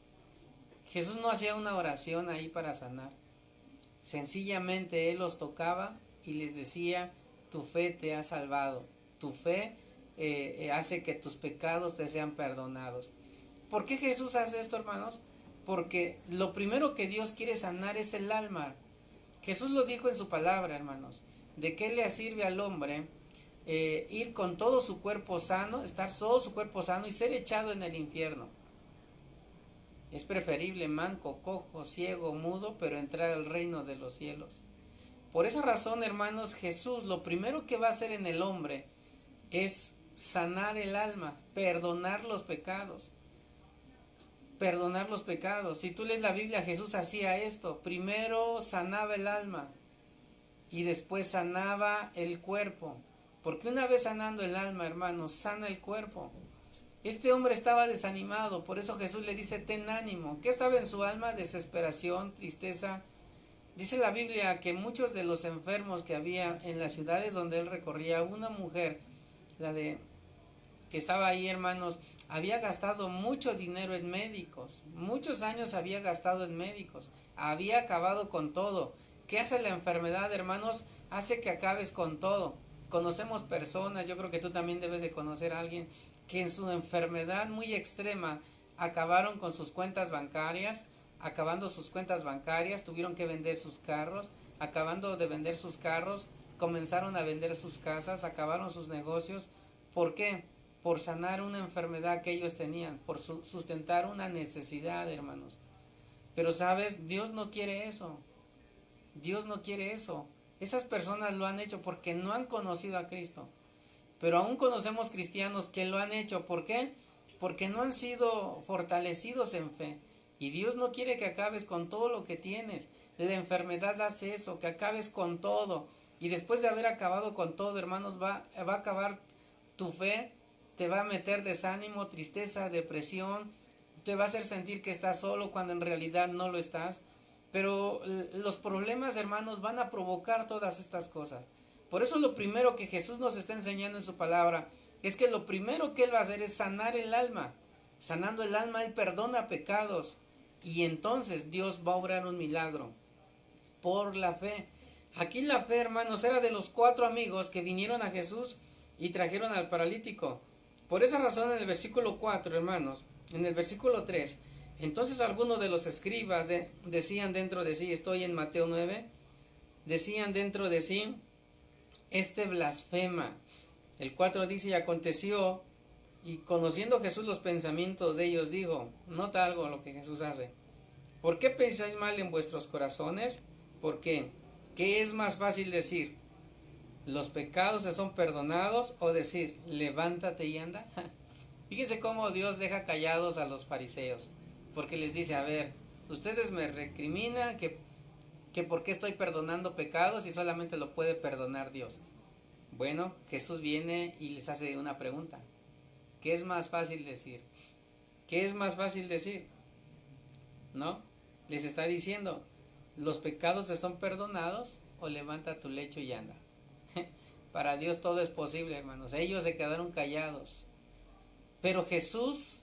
[SPEAKER 1] Jesús no hacía una oración ahí para sanar. Sencillamente Él los tocaba y les decía: tu fe te ha salvado. Tu fe hace que tus pecados te sean perdonados. ¿Por qué Jesús hace esto, hermanos? Porque lo primero que Dios quiere sanar es el alma. Jesús lo dijo en su palabra, hermanos. ¿De qué le sirve al hombre ir con todo su cuerpo sano, estar todo su cuerpo sano y ser echado en el infierno? Es preferible manco, cojo, ciego, mudo, pero entrar al reino de los cielos. Por esa razón, hermanos, Jesús lo primero que va a hacer en el hombre es sanar el alma, perdonar los pecados. Perdonar los pecados. Si tú lees la Biblia, Jesús hacía esto: primero sanaba el alma y después sanaba el cuerpo, porque una vez sanando el alma, hermanos, sana el cuerpo. Este hombre estaba desanimado, por eso Jesús le dice: ten ánimo. ¿Qué estaba en su alma? Desesperación, tristeza. Dice la Biblia que muchos de los enfermos que había en las ciudades donde él recorría, una mujer, que estaba ahí, hermanos, había gastado mucho dinero en médicos, muchos años había gastado en médicos, había acabado con todo. ¿Qué hace la enfermedad, hermanos? Hace que acabes con todo. Conocemos personas, yo creo que tú también debes de conocer a alguien, que en su enfermedad muy extrema acabaron con sus cuentas bancarias. Acabando sus cuentas bancarias, tuvieron que vender sus carros. Acabando de vender sus carros, comenzaron a vender sus casas, acabaron sus negocios. ¿Por qué? Por sanar una enfermedad que ellos tenían, por sustentar una necesidad, hermanos. Pero sabes, Dios no quiere eso. Dios no quiere eso. Esas personas lo han hecho porque no han conocido a Cristo. Pero aún conocemos cristianos que lo han hecho. ¿Por qué? Porque no han sido fortalecidos en fe. Y Dios no quiere que acabes con todo lo que tienes. La enfermedad hace eso, que acabes con todo. Y después de haber acabado con todo, hermanos, va a acabar tu fe. Te va a meter desánimo, tristeza, depresión. Te va a hacer sentir que estás solo cuando en realidad no lo estás. Pero los problemas, hermanos, van a provocar todas estas cosas. Por eso lo primero que Jesús nos está enseñando en su palabra es que lo primero que Él va a hacer es sanar el alma. Sanando el alma, Él perdona pecados. Y entonces Dios va a obrar un milagro por la fe. Aquí la fe, hermanos, era de los 4 amigos que vinieron a Jesús y trajeron al paralítico. Por esa razón, en el versículo 4, hermanos, en el versículo 3, entonces algunos de los escribas decían dentro de sí, estoy en Mateo 9, decían dentro de sí: este blasfema. El 4 dice: y aconteció, y conociendo Jesús los pensamientos de ellos, dijo, nota algo lo que Jesús hace: ¿por qué pensáis mal en vuestros corazones? ¿Por qué? ¿Qué es más fácil decir? ¿Los pecados se son perdonados? O decir, levántate y anda. Fíjense cómo Dios deja callados a los fariseos, porque les dice: a ver, ustedes me recriminan que por qué estoy perdonando pecados y solamente lo puede perdonar Dios. Bueno, Jesús viene y les hace una pregunta. ¿Qué es más fácil decir? ¿Qué es más fácil decir? ¿No? Les está diciendo, ¿los pecados te son perdonados o levanta tu lecho y anda? Para Dios todo es posible, hermanos. Ellos se quedaron callados. Pero Jesús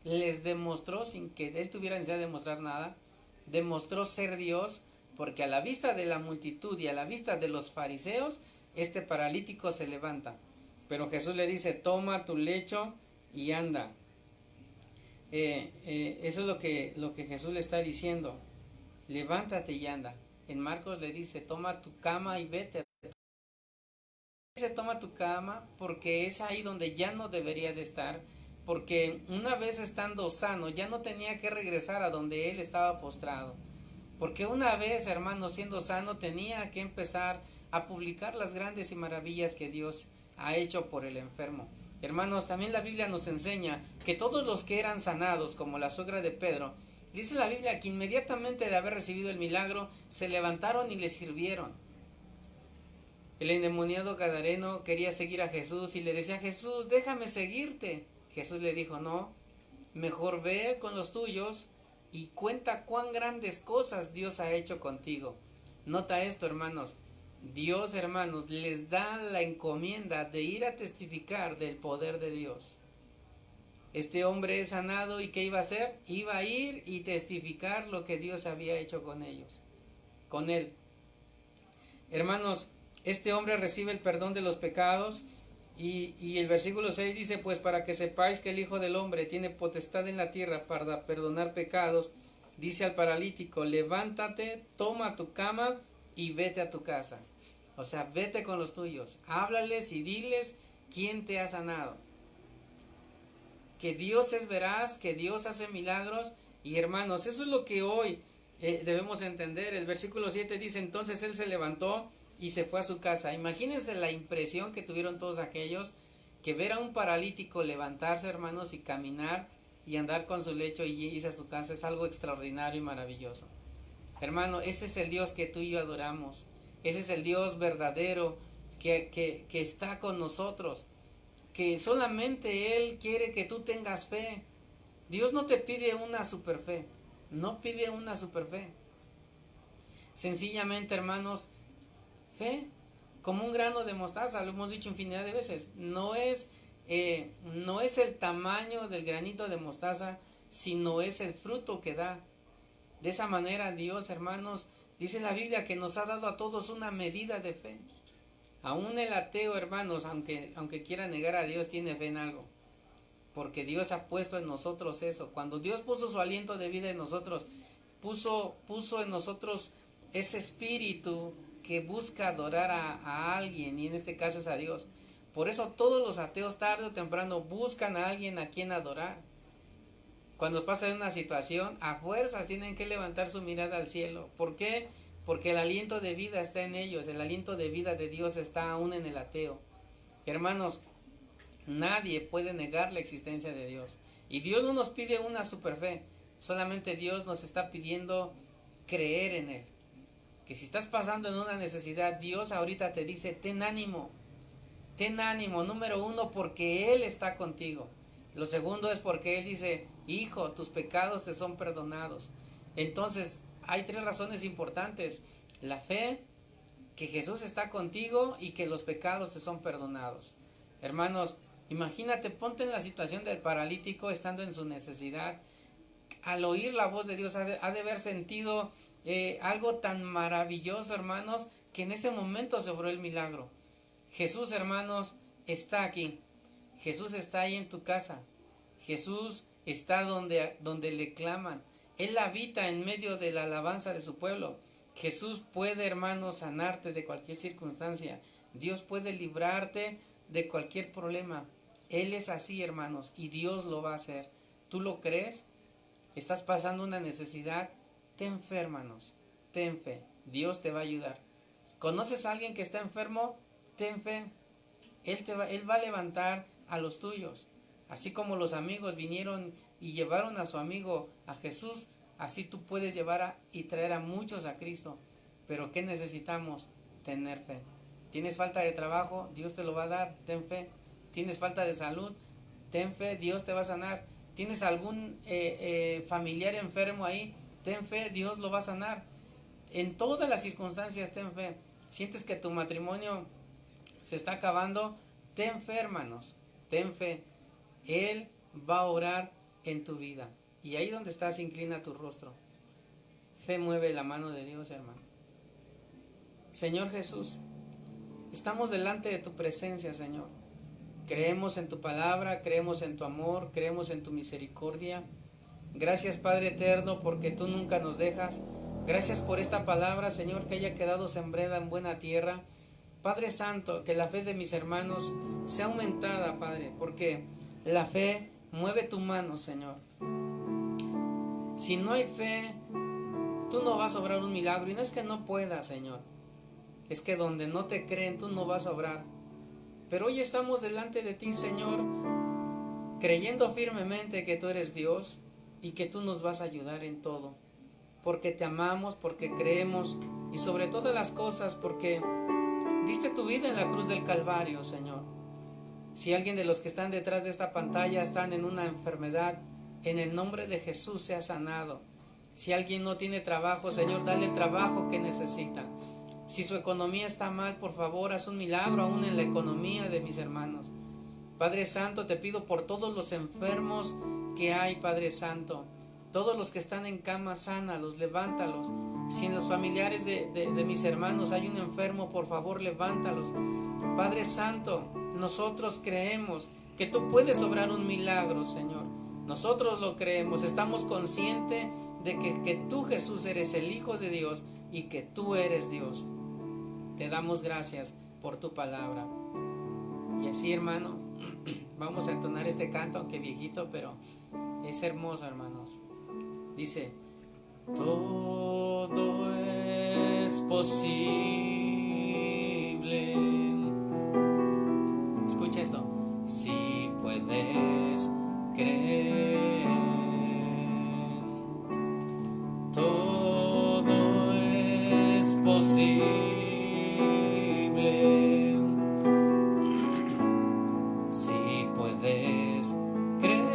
[SPEAKER 1] les demostró, sin que él tuviera necesidad de demostrar nada, demostró ser Dios, porque a la vista de la multitud y a la vista de los fariseos, este paralítico se levanta. Pero Jesús le dice, toma tu lecho y anda. Eso es lo que Jesús le está diciendo. Levántate y anda. En Marcos le dice, toma tu cama y vete. Dice, toma tu cama porque es ahí donde ya no debería de estar, porque una vez estando sano ya no tenía que regresar a donde él estaba postrado, porque una vez, hermano, siendo sano tenía que empezar a publicar las grandes y maravillas que Dios ha hecho por el enfermo. Hermanos, también la Biblia nos enseña que todos los que eran sanados, como la suegra de Pedro, dice la Biblia que inmediatamente de haber recibido el milagro se levantaron y le sirvieron. El endemoniado gadareno quería seguir a Jesús y le decía, Jesús, déjame seguirte. Jesús le dijo, no, mejor ve con los tuyos y cuenta cuán grandes cosas Dios ha hecho contigo. Nota esto, hermanos. Dios, hermanos, les da la encomienda de ir a testificar del poder de Dios. Este hombre es sanado y ¿qué iba a hacer? Iba a ir y testificar lo que Dios había hecho con ellos, con él. Hermanos, este hombre recibe el perdón de los pecados y el versículo 6 dice, pues para que sepáis que el Hijo del Hombre tiene potestad en la tierra para perdonar pecados, dice al paralítico, levántate, toma tu cama y vete a tu casa. O sea, vete con los tuyos, háblales y diles quién te ha sanado. Que Dios es veraz, que Dios hace milagros y hermanos, eso es lo que hoy debemos entender. El versículo 7 dice, entonces él se levantó y se fue a su casa. Imagínense la impresión que tuvieron todos aquellos que ver a un paralítico levantarse, hermanos, y caminar y andar con su lecho y irse a su casa es algo extraordinario y maravilloso. Hermano, ese es el Dios que tú y yo adoramos. Ese es el Dios verdadero que está con nosotros. Que solamente Él quiere que tú tengas fe. Dios no te pide una super fe. No pide una super fe. Sencillamente, hermanos, fe como un grano de mostaza, lo hemos dicho infinidad de veces. No es el tamaño del granito de mostaza, sino es el fruto que da. De esa manera Dios, hermanos, dice la Biblia que nos ha dado a todos una medida de fe. Aún el ateo, hermanos, aunque quiera negar a Dios, tiene fe en algo. Porque Dios ha puesto en nosotros eso. Cuando Dios puso su aliento de vida en nosotros, puso en nosotros ese espíritu que busca adorar a alguien, y en este caso es a Dios. Por eso todos los ateos tarde o temprano buscan a alguien a quien adorar. Cuando pasa una situación, a fuerzas tienen que levantar su mirada al cielo. ¿Por qué? Porque el aliento de vida está en ellos, el aliento de vida de Dios está aún en el ateo. Hermanos, nadie puede negar la existencia de Dios. Y Dios no nos pide una super fe, solamente Dios nos está pidiendo creer en Él. Que si estás pasando en una necesidad, Dios ahorita te dice, ten ánimo, número uno, porque Él está contigo. Lo segundo es porque Él dice, hijo, tus pecados te son perdonados. Entonces, hay tres razones importantes: la fe, que Jesús está contigo y que los pecados te son perdonados. Hermanos, imagínate, ponte en la situación del paralítico estando en su necesidad. Al oír la voz de Dios ha de haber sentido algo tan maravilloso, hermanos, que en ese momento se obró el milagro. Jesús, hermanos, está aquí. Jesús está ahí en tu casa. Jesús está donde le claman. Él habita en medio de la alabanza de su pueblo. Jesús puede, hermanos, sanarte de cualquier circunstancia. Dios puede librarte de cualquier problema. Él es así, hermanos, y Dios lo va a hacer. ¿Tú lo crees? ¿Estás pasando una necesidad? Ten fe, hermanos. Ten fe. Dios te va a ayudar. ¿Conoces a alguien que está enfermo? Ten fe. Él va a levantar a los tuyos. Así como los amigos vinieron y llevaron a su amigo a Jesús, así tú puedes llevar y traer a muchos a Cristo. Pero ¿qué necesitamos? Tener fe. Tienes falta de trabajo, Dios te lo va a dar, ten fe. Tienes falta de salud, ten fe, Dios te va a sanar. Tienes algún familiar enfermo ahí, ten fe, Dios lo va a sanar. En todas las circunstancias, ten fe. Sientes que tu matrimonio se está acabando, ten fe, hermanos, ten fe. Él va a orar en tu vida. Y ahí donde estás, inclina tu rostro. Fe mueve la mano de Dios, hermano. Señor Jesús, estamos delante de tu presencia, Señor. Creemos en tu palabra, creemos en tu amor, creemos en tu misericordia. Gracias, Padre eterno, porque tú nunca nos dejas. Gracias por esta palabra, Señor, que haya quedado sembrada en buena tierra. Padre Santo, que la fe de mis hermanos sea aumentada, Padre, porque la fe mueve tu mano, Señor. Si no hay fe, tú no vas a obrar un milagro. Y no es que no puedas, Señor. Es que donde no te creen, tú no vas a obrar. Pero hoy estamos delante de ti, Señor, creyendo firmemente que tú eres Dios y que tú nos vas a ayudar en todo. Porque te amamos, porque creemos y sobre todas las cosas porque diste tu vida en la cruz del Calvario, Señor. Si alguien de los que están detrás de esta pantalla están en una enfermedad, en el nombre de Jesús sea sanado. Si alguien no tiene trabajo, Señor, dale el trabajo que necesita. Si su economía está mal, por favor, haz un milagro aún en la economía de mis hermanos. Padre Santo, te pido por todos los enfermos que hay, Padre Santo. Todos los que están en cama, sánalos, levántalos. Si en los familiares de mis hermanos hay un enfermo, por favor, levántalos. Padre Santo, nosotros creemos que tú puedes obrar un milagro, Señor. Nosotros lo creemos, estamos conscientes de que tú, Jesús, eres el Hijo de Dios y que tú eres Dios. Te damos gracias por tu palabra. Y así, hermano, vamos a entonar este canto, aunque viejito, pero es hermoso, hermanos. Dice: todo es posible. Escucha esto. Si puedes creer, todo es posible. Si puedes creer,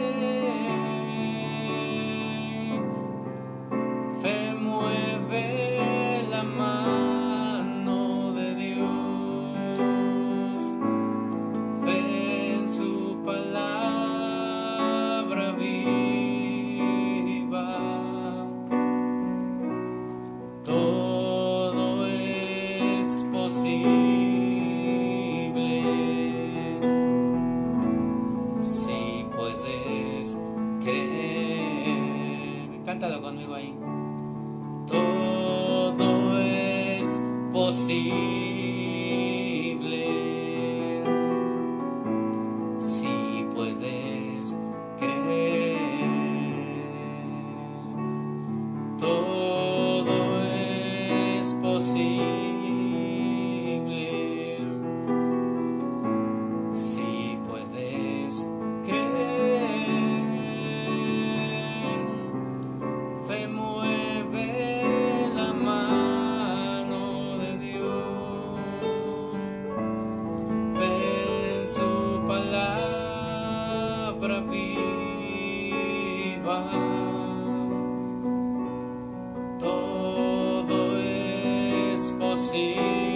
[SPEAKER 1] fe mueve la mano de Dios, fe en su palabra viva. Todo es posible. Si puedes creer, cántalo conmigo ahí. Todo es posible. Si puedes creer, todo es posible. Si puedes creer, fe mueve la mano de Dios, fe en su palabra viva. Todo es posible.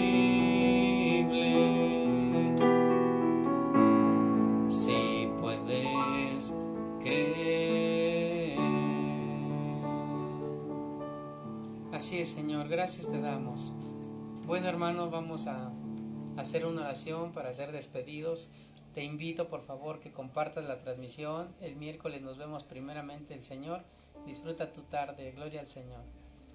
[SPEAKER 1] Si puedes creer. Así es, Señor, gracias te damos. Bueno, hermanos, vamos a hacer una oración para ser despedidos. Te invito, por favor, que compartas la transmisión. El miércoles nos vemos primeramente el Señor. Disfruta tu tarde, gloria al Señor.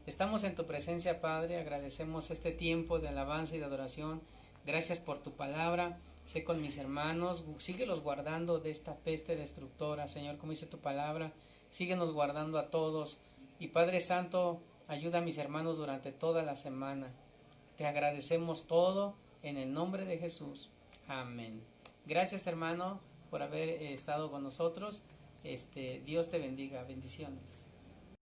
[SPEAKER 1] Estamos en tu presencia, Padre, agradecemos este tiempo de alabanza y de adoración. Gracias por tu palabra. Sé con mis hermanos, síguelos guardando de esta peste destructora, Señor, como dice tu palabra. Síguenos guardando a todos. Y Padre Santo, ayuda a mis hermanos durante toda la semana. Te agradecemos todo en el nombre de Jesús. Amén. Gracias, hermano, por haber estado con nosotros. Dios te bendiga. Bendiciones.